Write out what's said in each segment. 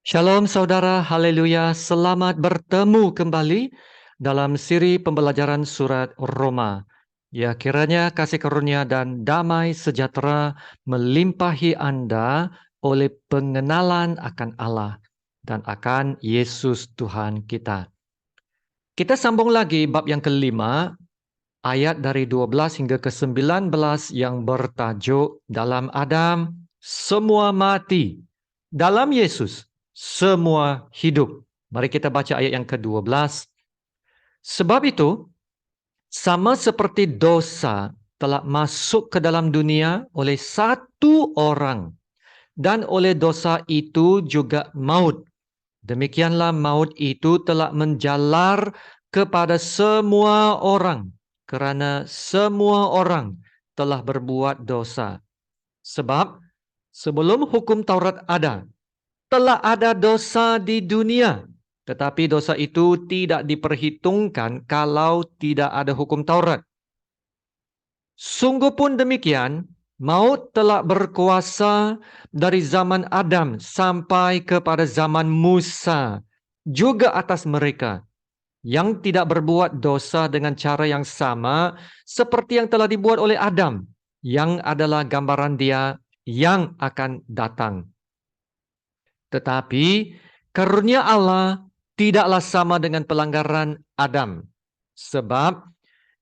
Shalom saudara, haleluya, selamat bertemu kembali dalam siri pembelajaran surat Roma. Ya, kiranya kasih karunia dan damai sejahtera melimpahi Anda oleh pengenalan akan Allah dan akan Yesus Tuhan kita. Kita sambung lagi bab yang kelima, ayat dari 12 hingga ke 19 yang bertajuk dalam Adam semua mati, dalam Yesus semua hidup. Mari kita baca ayat yang ke-12. Sebab itu, sama seperti dosa telah masuk ke dalam dunia oleh satu orang, dan oleh dosa itu juga maut. Demikianlah maut itu telah menjalar kepada semua orang, kerana semua orang telah berbuat dosa. Sebab sebelum hukum Taurat ada, telah ada dosa di dunia. Tetapi dosa itu tidak diperhitungkan kalau tidak ada hukum Taurat. Sungguh pun demikian, maut telah berkuasa dari zaman Adam sampai kepada zaman Musa, juga atas mereka yang tidak berbuat dosa dengan cara yang sama seperti yang telah dibuat oleh Adam, yang adalah gambaran Dia yang akan datang. Tetapi karunia Allah tidaklah sama dengan pelanggaran Adam. Sebab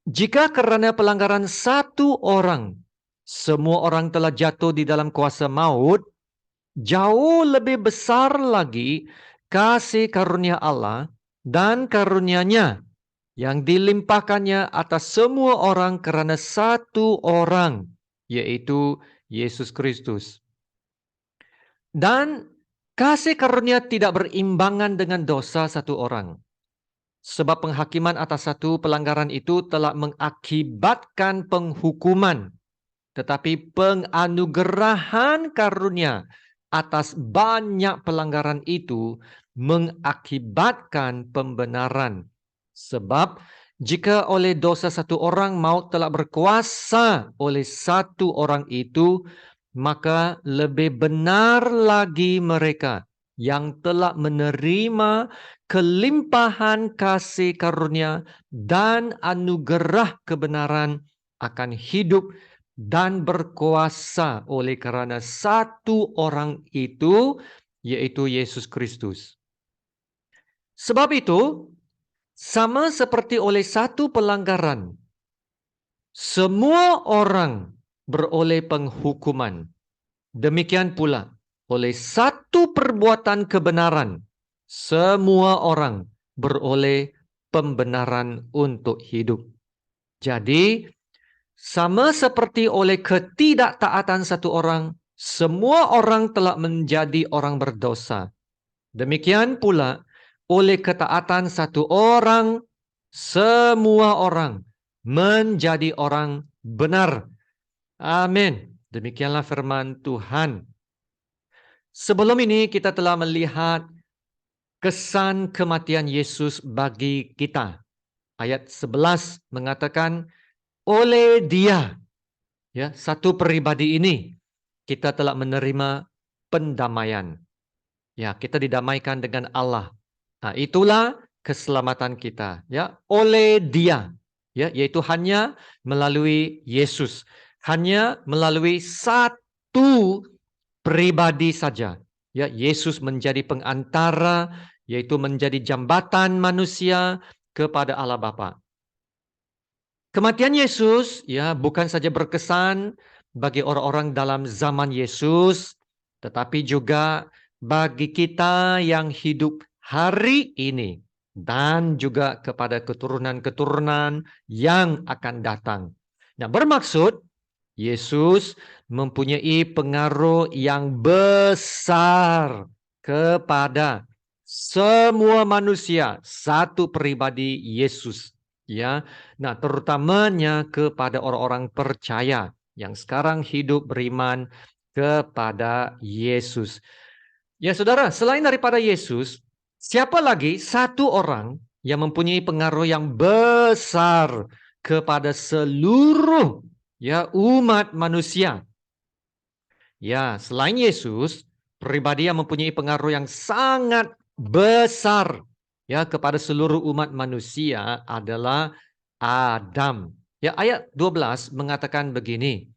jika kerana pelanggaran satu orang, semua orang telah jatuh di dalam kuasa maut, jauh lebih besar lagi kasih karunia Allah dan karunia-Nya yang dilimpahkannya atas semua orang kerana satu orang, yaitu Yesus Kristus. Dan kasih karunia tidak berimbangan dengan dosa satu orang. Sebab penghakiman atas satu pelanggaran itu telah mengakibatkan penghukuman. Tetapi penganugerahan karunia atas banyak pelanggaran itu mengakibatkan pembenaran. Sebab jika oleh dosa satu orang maut telah berkuasa oleh satu orang itu, maka lebih benar lagi mereka yang telah menerima kelimpahan kasih karunia dan anugerah kebenaran akan hidup dan berkuasa oleh kerana satu orang itu, yaitu Yesus Kristus. Sebab itu, sama seperti oleh satu pelanggaran, semua orang beroleh penghukuman. Demikian pula, oleh satu perbuatan kebenaran, semua orang beroleh pembenaran untuk hidup. Jadi, sama seperti oleh ketidaktaatan satu orang, semua orang telah menjadi orang berdosa. Demikian pula, oleh ketaatan satu orang, semua orang menjadi orang benar. Amin. Demikianlah firman Tuhan. Sebelum ini kita telah melihat kesan kematian Yesus bagi kita. Ayat 11 mengatakan, oleh Dia, ya, satu pribadi ini, kita telah menerima pendamaian. Ya, kita didamaikan dengan Allah. Nah, itulah keselamatan kita, ya, oleh Dia, ya, yaitu hanya melalui Yesus, hanya melalui satu pribadi saja. Ya, Yesus menjadi pengantara, yaitu menjadi jambatan manusia kepada Allah Bapa. Kematian Yesus, ya, bukan saja berkesan bagi orang-orang dalam zaman Yesus, tetapi juga bagi kita yang hidup hari ini dan juga kepada keturunan-keturunan yang akan datang. Nah, bermaksud Yesus mempunyai pengaruh yang besar kepada semua manusia, satu pribadi Yesus, ya. Nah, terutamanya kepada orang-orang percaya yang sekarang hidup beriman kepada Yesus. Ya, saudara, selain daripada Yesus, siapa lagi satu orang yang mempunyai pengaruh yang besar kepada seluruh, ya, umat manusia? Ya, selain Yesus, pribadi yang mempunyai pengaruh yang sangat besar ya kepada seluruh umat manusia adalah Adam. Ya, ayat 12 mengatakan begini.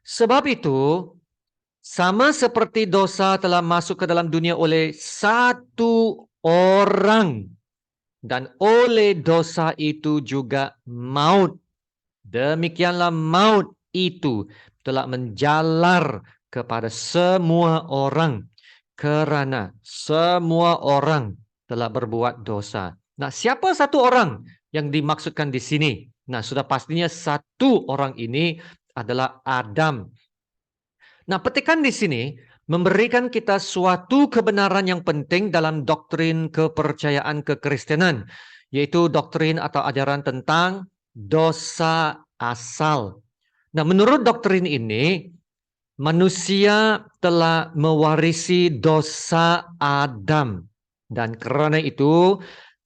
Sebab itu, sama seperti dosa telah masuk ke dalam dunia oleh satu orang, dan oleh dosa itu juga maut. Demikianlah maut itu telah menjalar kepada semua orang, kerana semua orang telah berbuat dosa. Nah, siapa satu orang yang dimaksudkan di sini? Nah, sudah pastinya satu orang ini adalah Adam. Nah, petikan di sini memberikan kita suatu kebenaran yang penting dalam doktrin kepercayaan kekristenan, yaitu doktrin atau ajaran tentang dosa asal. Nah, menurut doktrin ini, manusia telah mewarisi dosa Adam. Dan kerana itu,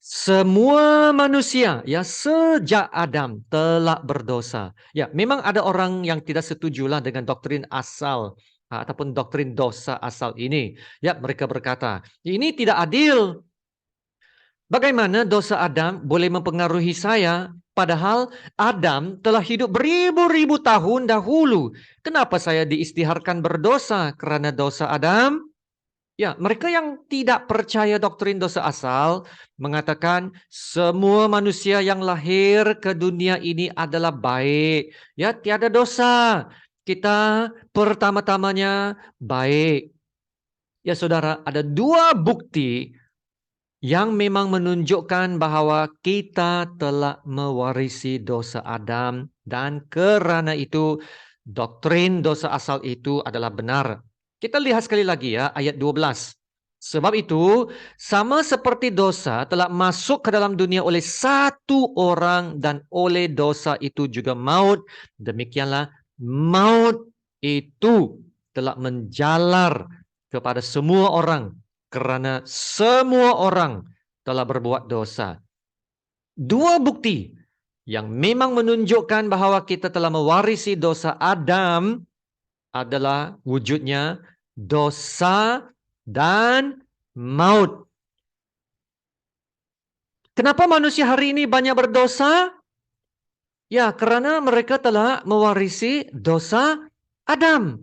semua manusia ya sejak Adam telah berdosa. Ya, memang ada orang yang tidak setujulah dengan doktrin asal ataupun doktrin dosa asal ini. Ya, mereka berkata, ini tidak adil. Bagaimana dosa Adam boleh mempengaruhi saya? Padahal Adam telah hidup beribu-ribu tahun dahulu. Kenapa saya diistiharkan berdosa kerana dosa Adam? Ya, mereka yang tidak percaya doktrin dosa asal mengatakan semua manusia yang lahir ke dunia ini adalah baik. Ya, tiada dosa. Kita pertama-tamanya baik. Ya, saudara, ada dua bukti yang memang menunjukkan bahawa kita telah mewarisi dosa Adam, dan kerana itu doktrin dosa asal itu adalah benar. Kita lihat sekali lagi ya ayat 12. Sebab itu sama seperti dosa telah masuk ke dalam dunia oleh satu orang, dan oleh dosa itu juga maut, demikianlah maut itu telah menjalar kepada semua orang, kerana semua orang telah berbuat dosa. Dua bukti yang memang menunjukkan bahawa kita telah mewarisi dosa Adam adalah wujudnya dosa dan maut. Kenapa manusia hari ini banyak berdosa? Ya, kerana mereka telah mewarisi dosa Adam.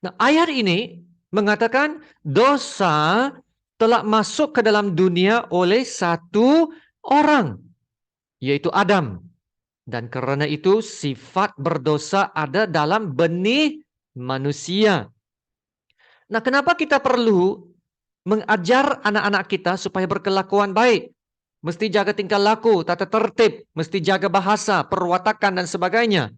Nah, ayat ini mengatakan dosa telah masuk ke dalam dunia oleh satu orang, yaitu Adam. Dan kerana itu sifat berdosa ada dalam benih manusia. Nah, kenapa kita perlu mengajar anak-anak kita supaya berkelakuan baik? Mesti jaga tingkah laku, tata tertib, mesti jaga bahasa, perwatakan dan sebagainya.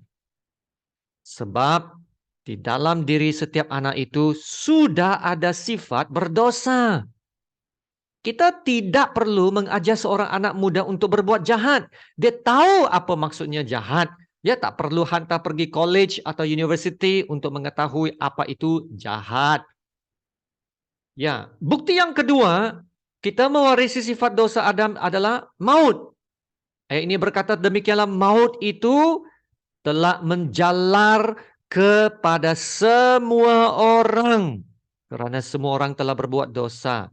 Sebab di dalam diri setiap anak itu sudah ada sifat berdosa. Kita tidak perlu mengajar seorang anak muda untuk berbuat jahat. Dia tahu apa maksudnya jahat. Dia tak perlu hantar pergi college atau university untuk mengetahui apa itu jahat. Ya, bukti yang kedua, kita mewarisi sifat dosa Adam adalah maut. Ayat ini berkata demikianlah maut itu telah menjalar kepada semua orang, kerana semua orang telah berbuat dosa.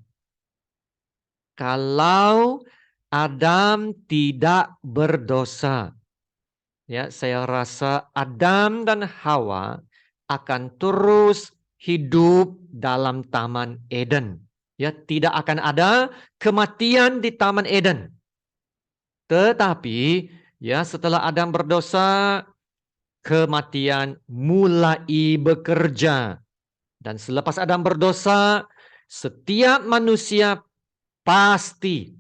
Kalau Adam tidak berdosa, ya, saya rasa Adam dan Hawa akan terus hidup dalam Taman Eden. Ya, tidak akan ada kematian di Taman Eden. Tetapi ya, setelah Adam berdosa, kematian mulai bekerja. Dan selepas Adam berdosa, setiap manusia pasti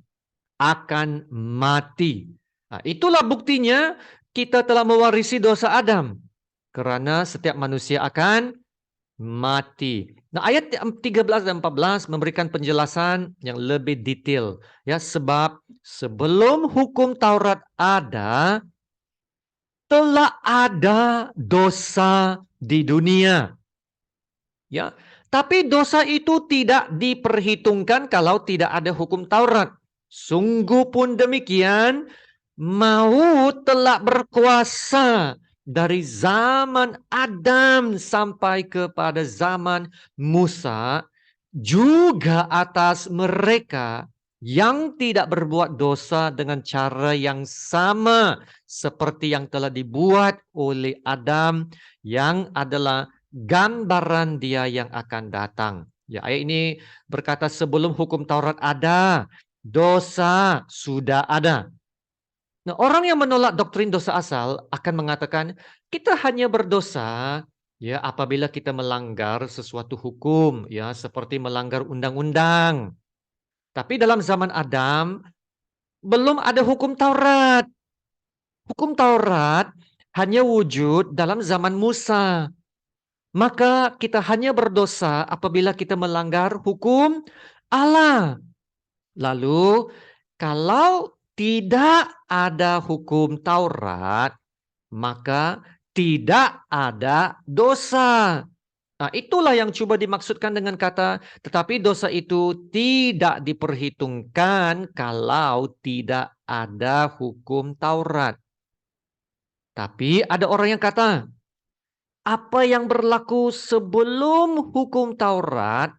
akan mati. Nah, itulah buktinya kita telah mewarisi dosa Adam. Kerana setiap manusia akan mati. Nah, ayat 13 dan 14 memberikan penjelasan yang lebih detail. Ya, sebab sebelum hukum Taurat ada, telah ada dosa di dunia. Ya, tapi dosa itu tidak diperhitungkan kalau tidak ada hukum Taurat. Sungguh pun demikian, maut telah berkuasa dari zaman Adam sampai kepada zaman Musa, juga atas mereka yang tidak berbuat dosa dengan cara yang sama seperti yang telah dibuat oleh Adam, yang adalah gambaran Dia yang akan datang. Ya, ayat ini berkata sebelum hukum Taurat ada, dosa sudah ada. Nah, orang yang menolak doktrin dosa asal akan mengatakan kita hanya berdosa ya apabila kita melanggar sesuatu hukum, ya seperti melanggar undang-undang. Tapi dalam zaman Adam belum ada hukum Taurat. Hukum Taurat hanya wujud dalam zaman Musa. Maka kita hanya berdosa apabila kita melanggar hukum Allah. Lalu kalau tidak ada hukum Taurat, maka tidak ada dosa. Nah, itulah yang coba dimaksudkan dengan kata, tetapi dosa itu tidak diperhitungkan kalau tidak ada hukum Taurat. Tapi ada orang yang kata, apa yang berlaku sebelum hukum Taurat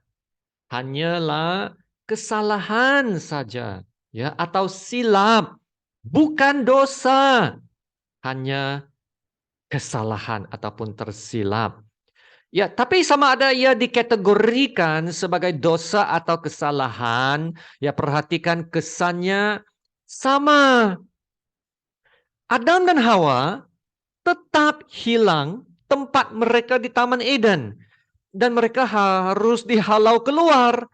hanyalah kesalahan saja, ya, atau silap, bukan dosa, hanya kesalahan ataupun tersilap. Ya, tapi sama ada ia dikategorikan sebagai dosa atau kesalahan, ya perhatikan kesannya sama. Adam dan Hawa tetap hilang tempat mereka di Taman Eden. Dan mereka harus dihalau keluar.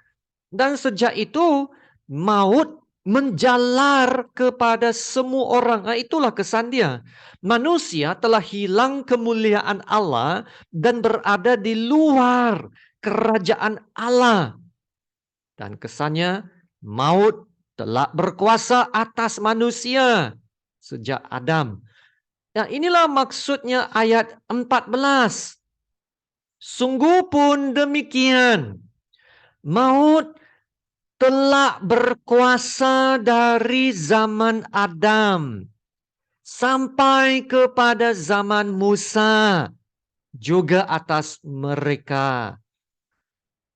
Dan sejak itu maut menjalar kepada semua orang. Nah, itulah kesan dia. Manusia telah hilang kemuliaan Allah dan berada di luar kerajaan Allah. Dan kesannya maut telah berkuasa atas manusia sejak Adam. Nah, inilah maksudnya ayat 14. Sungguh pun demikian, maut telah berkuasa dari zaman Adam sampai kepada zaman Musa, juga atas mereka.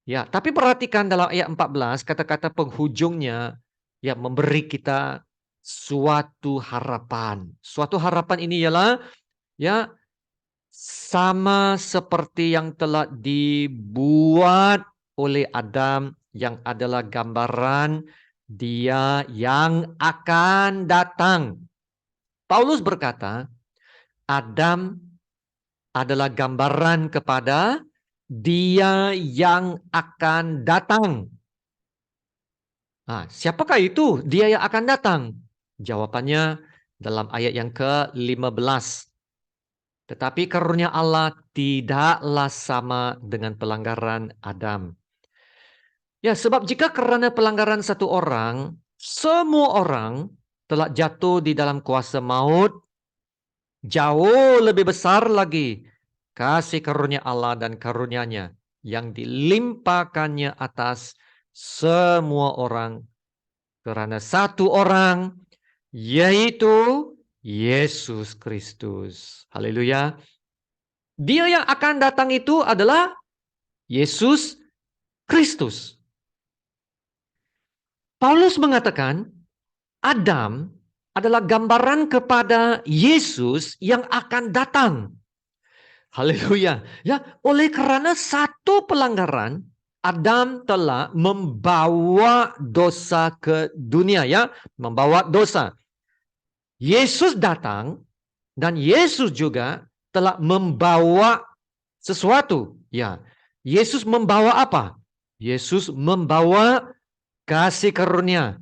Ya, tapi perhatikan dalam ayat 14 kata-kata penghujungnya ya memberi kita suatu harapan. Suatu harapan ini ialah ya sama seperti yang telah dibuat oleh Adam, yang adalah gambaran Dia yang akan datang. Paulus berkata, Adam adalah gambaran kepada Dia yang akan datang. Nah, siapakah itu Dia yang akan datang? Jawabannya dalam ayat yang ke-15. Tetapi karunia Allah tidaklah sama dengan pelanggaran Adam. Ya, sebab jika kerana pelanggaran satu orang, semua orang telah jatuh di dalam kuasa maut, jauh lebih besar lagi kasih karunia Allah dan karunia-Nya yang dilimpahkannya atas semua orang kerana satu orang, yaitu Yesus Kristus. Haleluya. Dia yang akan datang itu adalah Yesus Kristus. Paulus mengatakan Adam adalah gambaran kepada Yesus yang akan datang. Haleluya. Ya, oleh karena satu pelanggaran, Adam telah membawa dosa ke dunia, ya, membawa dosa. Yesus datang dan Yesus juga telah membawa sesuatu, ya. Yesus membawa apa? Yesus membawa kasih karunia.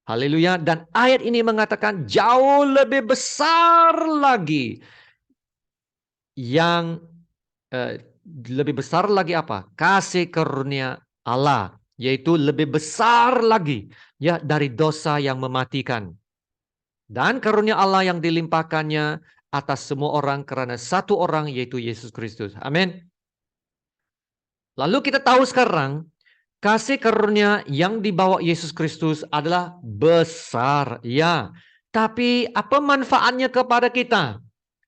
Haleluya. Dan ayat ini mengatakan jauh lebih besar lagi. Yang lebih besar lagi apa? Kasih karunia Allah. Yaitu lebih besar lagi ya dari dosa yang mematikan. Dan karunia Allah yang dilimpahkannya atas semua orang karena satu orang yaitu Yesus Kristus. Amin. Lalu kita tahu sekarang kasih karunia yang dibawa Yesus Kristus adalah besar, ya. Tapi apa manfaatnya kepada kita?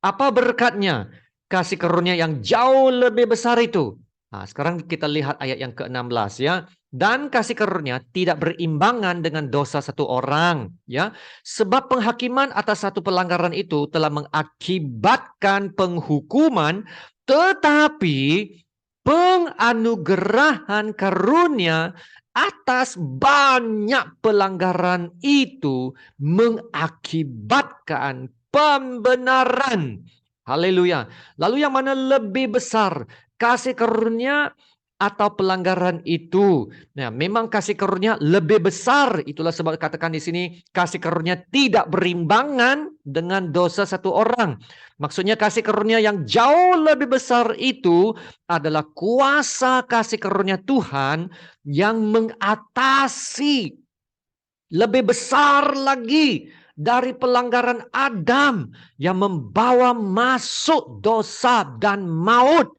Apa berkatnya? Kasih karunia yang jauh lebih besar itu. Nah, sekarang kita lihat ayat yang ke-16 ya. Dan kasih karunia tidak berimbangan dengan dosa satu orang ya. Sebab penghakiman atas satu pelanggaran itu telah mengakibatkan penghukuman, tetapi penganugerahan karunia atas banyak pelanggaran itu mengakibatkan pembenaran. Haleluya. Lalu yang mana lebih besar? Kasih karunia atau pelanggaran itu? Nah, memang kasih karunia lebih besar. Itulah sebab katakan di sini kasih karunia tidak berimbangan dengan dosa satu orang. Maksudnya kasih karunia yang jauh lebih besar itu adalah kuasa kasih karunia Tuhan yang mengatasi lebih besar lagi dari pelanggaran Adam yang membawa masuk dosa dan maut.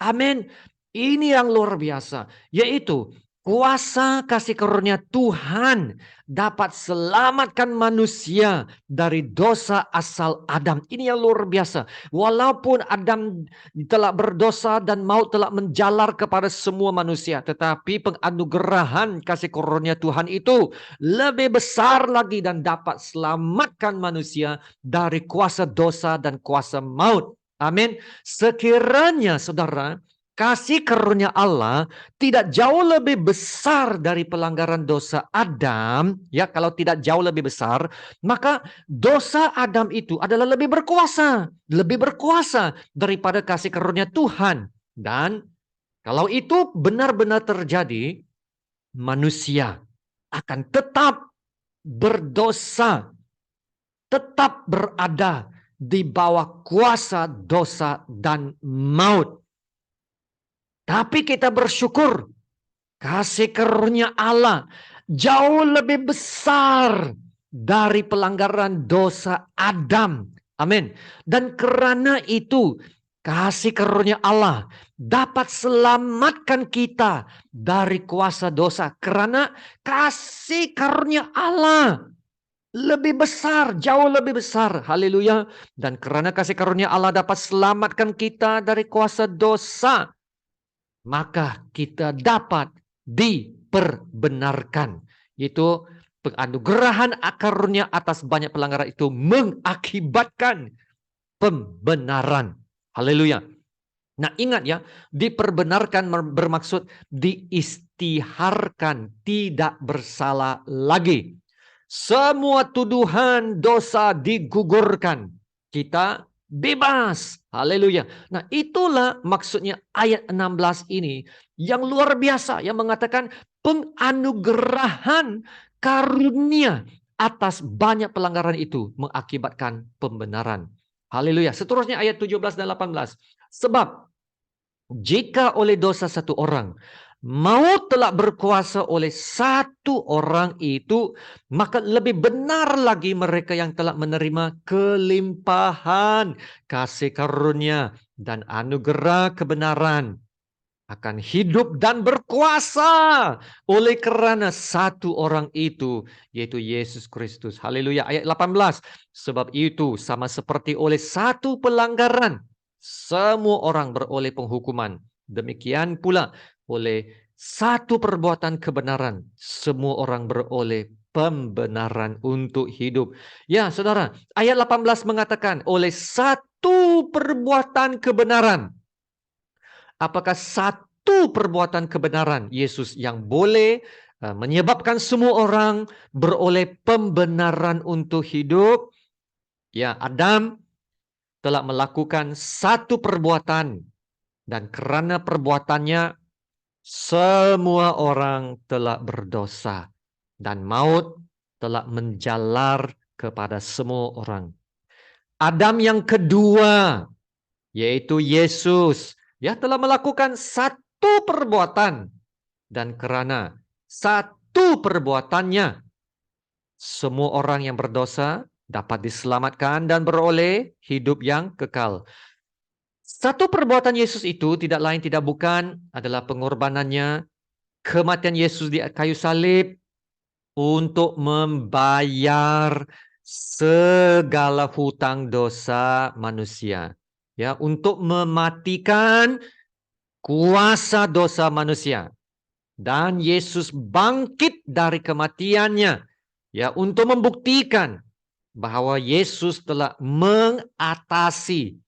Amin. Ini yang luar biasa, yaitu kuasa kasih karunia Tuhan dapat selamatkan manusia dari dosa asal Adam. Ini yang luar biasa. Walaupun Adam telah berdosa dan maut telah menjalar kepada semua manusia, tetapi penganugerahan kasih karunia Tuhan itu lebih besar lagi dan dapat selamatkan manusia dari kuasa dosa dan kuasa maut. Amin. Sekiranya saudara, kasih karunia Allah tidak jauh lebih besar dari pelanggaran dosa Adam, ya kalau tidak jauh lebih besar, maka dosa Adam itu adalah lebih berkuasa daripada kasih karunia Tuhan. Dan kalau itu benar-benar terjadi, manusia akan tetap berdosa, tetap berada di bawah kuasa dosa dan maut. Tapi kita bersyukur kasih karunia Allah jauh lebih besar dari pelanggaran dosa Adam. Amin. Dan karena itu kasih karunia Allah dapat selamatkan kita dari kuasa dosa. Karena kasih karunia Allah lebih besar, jauh lebih besar. Haleluya. Dan karena kasih karunia Allah dapat selamatkan kita dari kuasa dosa, maka kita dapat diperbenarkan. Itu penganugerahan karunia atas banyak pelanggaran itu mengakibatkan pembenaran. Haleluya. Nah, ingat ya, diperbenarkan bermaksud diistiharkan, tidak bersalah lagi. Semua tuduhan dosa digugurkan. Kita bebas. Haleluya. Nah, itulah maksudnya ayat 16 ini yang luar biasa, yang mengatakan penganugerahan karunia atas banyak pelanggaran itu mengakibatkan pembenaran. Haleluya. Seterusnya ayat 17 dan 18. Sebab jika oleh dosa satu orang maut telah berkuasa oleh satu orang itu, maka lebih benar lagi mereka yang telah menerima kelimpahan kasih karunia dan anugerah kebenaran akan hidup dan berkuasa oleh kerana satu orang itu, yaitu Yesus Kristus. Haleluya. Ayat 18. Sebab itu sama seperti oleh satu pelanggaran semua orang beroleh penghukuman, demikian pula oleh satu perbuatan kebenaran semua orang beroleh pembenaran untuk hidup. Ya, saudara, ayat 18 mengatakan oleh satu perbuatan kebenaran. Apakah satu perbuatan kebenaran Yesus yang boleh menyebabkan semua orang beroleh pembenaran untuk hidup? Ya, Adam telah melakukan satu perbuatan, dan karena perbuatannya semua orang telah berdosa dan maut telah menjalar kepada semua orang. Adam yang kedua, yaitu Yesus, ya telah melakukan satu perbuatan, dan karena satu perbuatannya semua orang yang berdosa dapat diselamatkan dan beroleh hidup yang kekal. Satu perbuatan Yesus itu tidak lain tidak bukan adalah pengorbanannya, kematian Yesus di kayu salib untuk membayar segala hutang dosa manusia. Ya, untuk mematikan kuasa dosa manusia. Dan Yesus bangkit dari kematiannya, ya, untuk membuktikan bahwa Yesus telah mengatasi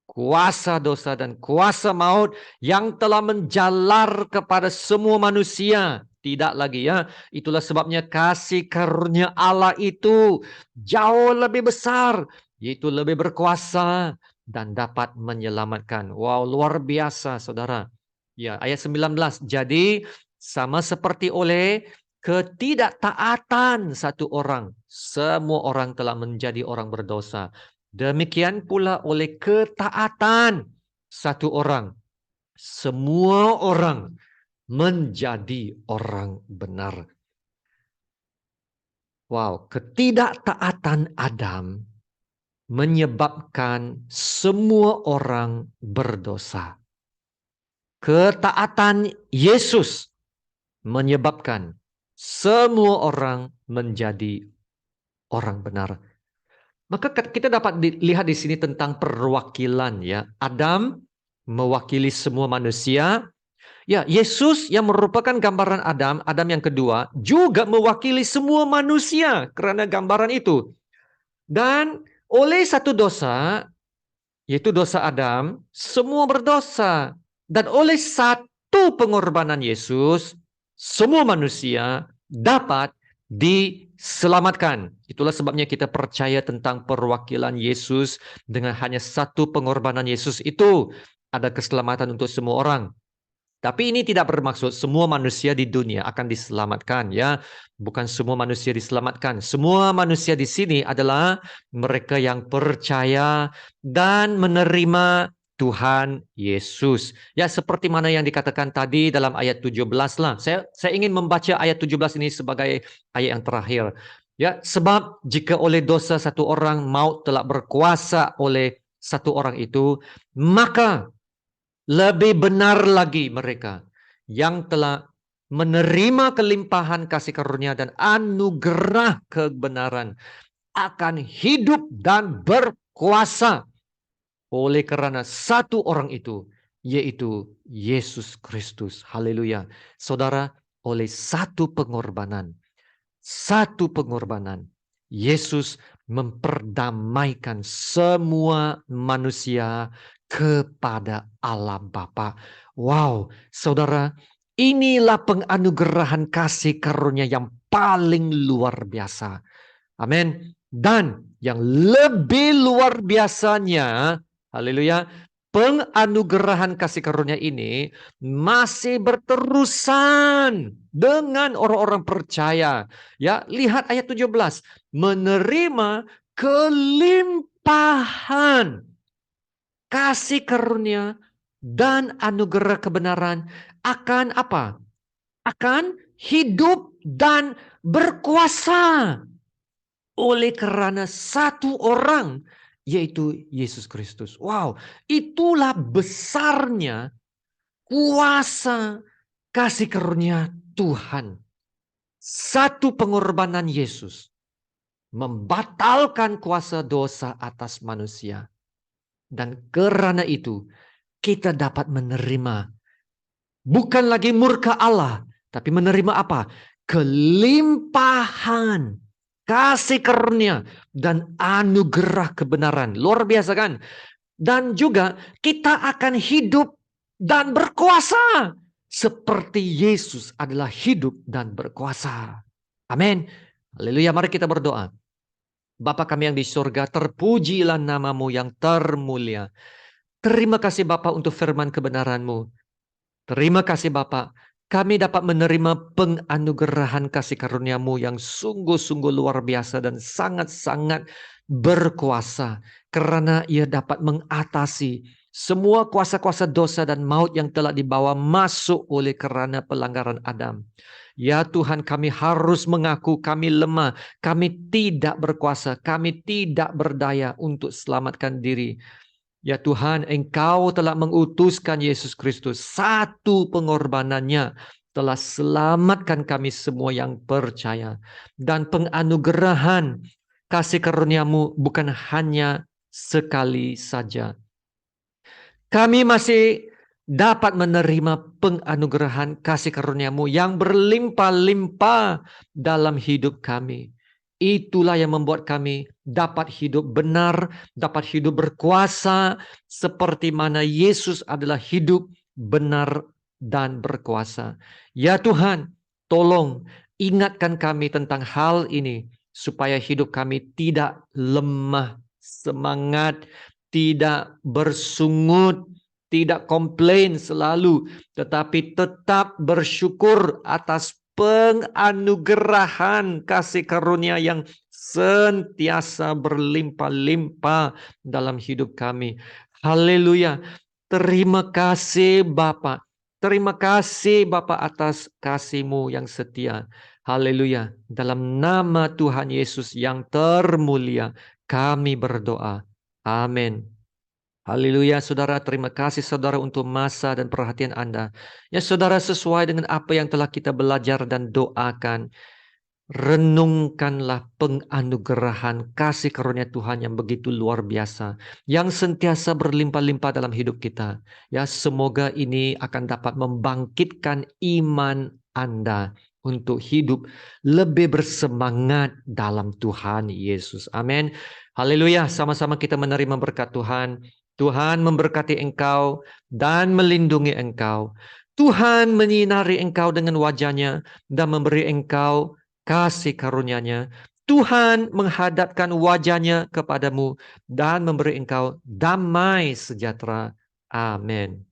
kuasa dosa dan kuasa maut yang telah menjalar kepada semua manusia. Tidak lagi, ya. Itulah sebabnya kasih karunia Allah itu jauh lebih besar, yaitu lebih berkuasa dan dapat menyelamatkan. Wow, luar biasa, saudara. Ya, ayat 19. Jadi sama seperti oleh ketidaktaatan satu orang, semua orang telah menjadi orang berdosa. Demikian pula oleh ketaatan satu orang, semua orang menjadi orang benar. Wow, ketidaktaatan Adam menyebabkan semua orang berdosa. Ketaatan Yesus menyebabkan semua orang menjadi orang benar. Maka kita dapat lihat di sini tentang perwakilan, ya. Adam mewakili semua manusia. Ya, Yesus yang merupakan gambaran Adam, Adam yang kedua, juga mewakili semua manusia karena gambaran itu. Dan oleh satu dosa, yaitu dosa Adam, semua berdosa. Dan oleh satu pengorbanan Yesus, semua manusia dapat diselamatkan. Itulah sebabnya kita percaya tentang perwakilan Yesus. Dengan hanya satu pengorbanan Yesus itu ada keselamatan untuk semua orang. Tapi ini tidak bermaksud semua manusia di dunia akan diselamatkan, ya. Bukan semua manusia diselamatkan. Semua manusia di sini adalah mereka yang percaya dan menerima Tuhan Yesus. Ya, seperti mana yang dikatakan tadi dalam ayat 17 lah. Saya ingin membaca ayat 17 ini sebagai ayat yang terakhir. Ya, sebab jika oleh dosa satu orang maut telah berkuasa oleh satu orang itu, maka lebih benar lagi mereka yang telah menerima kelimpahan kasih karunia dan anugerah kebenaran akan hidup dan berkuasa oleh karena satu orang itu, yaitu Yesus Kristus. Haleluya. Saudara, oleh satu pengorbanan, Yesus memperdamaikan semua manusia kepada Allah Bapa. Wow, saudara, inilah penganugerahan kasih karunia yang paling luar biasa. Amin. Dan yang lebih luar biasanya, haleluya, penganugerahan kasih karunia ini masih berterusan dengan orang-orang percaya. Ya, lihat ayat 17. Menerima kelimpahan kasih karunia dan anugerah kebenaran akan apa? Akan hidup dan berkuasa oleh karena satu orang, yaitu Yesus Kristus. Wow, itulah besarnya kuasa kasih karunia Tuhan. Satu pengorbanan Yesus membatalkan kuasa dosa atas manusia. Dan karena itu kita dapat menerima bukan lagi murka Allah, tapi menerima apa? Kelimpahan kasih karunia dan anugerah kebenaran. Luar biasa kan? Dan juga kita akan hidup dan berkuasa seperti Yesus adalah hidup dan berkuasa. Amin. Haleluya, mari kita berdoa. Bapa kami yang di surga, terpujilah namamu yang termulia. Terima kasih Bapa untuk firman kebenaran-Mu. Terima kasih Bapa, kami dapat menerima penganugerahan kasih karunia-Mu yang sungguh-sungguh luar biasa dan sangat-sangat berkuasa. Karena ia dapat mengatasi semua kuasa-kuasa dosa dan maut yang telah dibawa masuk oleh karena pelanggaran Adam. Ya Tuhan, kami harus mengaku kami lemah, kami tidak berkuasa, kami tidak berdaya untuk selamatkan diri. Ya Tuhan, Engkau telah mengutuskan Yesus Kristus. Satu pengorbanannya telah selamatkan kami semua yang percaya. Dan penganugerahan kasih karunia-Mu bukan hanya sekali saja. Kami masih dapat menerima penganugerahan kasih karunia-Mu yang berlimpah-limpah dalam hidup kami. Itulah yang membuat kami dapat hidup benar, dapat hidup berkuasa, seperti mana Yesus adalah hidup benar dan berkuasa. Ya Tuhan, tolong ingatkan kami tentang hal ini, supaya hidup kami tidak lemah semangat, tidak bersungut, tidak komplain selalu, tetapi tetap bersyukur atas penganugerahan kasih karunia yang sentiasa berlimpah-limpah dalam hidup kami. Haleluya. Terima kasih Bapa. Terima kasih Bapa atas kasih-Mu yang setia. Haleluya. Dalam nama Tuhan Yesus yang termulia, kami berdoa. Amin. Haleluya, saudara. Terima kasih saudara untuk masa dan perhatian Anda. Ya saudara, sesuai dengan apa yang telah kita belajar dan doakan, renungkanlah penganugerahan kasih karunia Tuhan yang begitu luar biasa, yang sentiasa berlimpah-limpah dalam hidup kita. Ya, semoga ini akan dapat membangkitkan iman Anda untuk hidup lebih bersemangat dalam Tuhan Yesus. Amin. Haleluya, sama-sama kita menerima berkat Tuhan. Tuhan memberkati engkau dan melindungi engkau. Tuhan menyinari engkau dengan wajah-Nya dan memberi engkau kasih karunia-Nya. Tuhan menghadapkan wajah-Nya kepadamu dan memberi engkau damai sejahtera. Amin.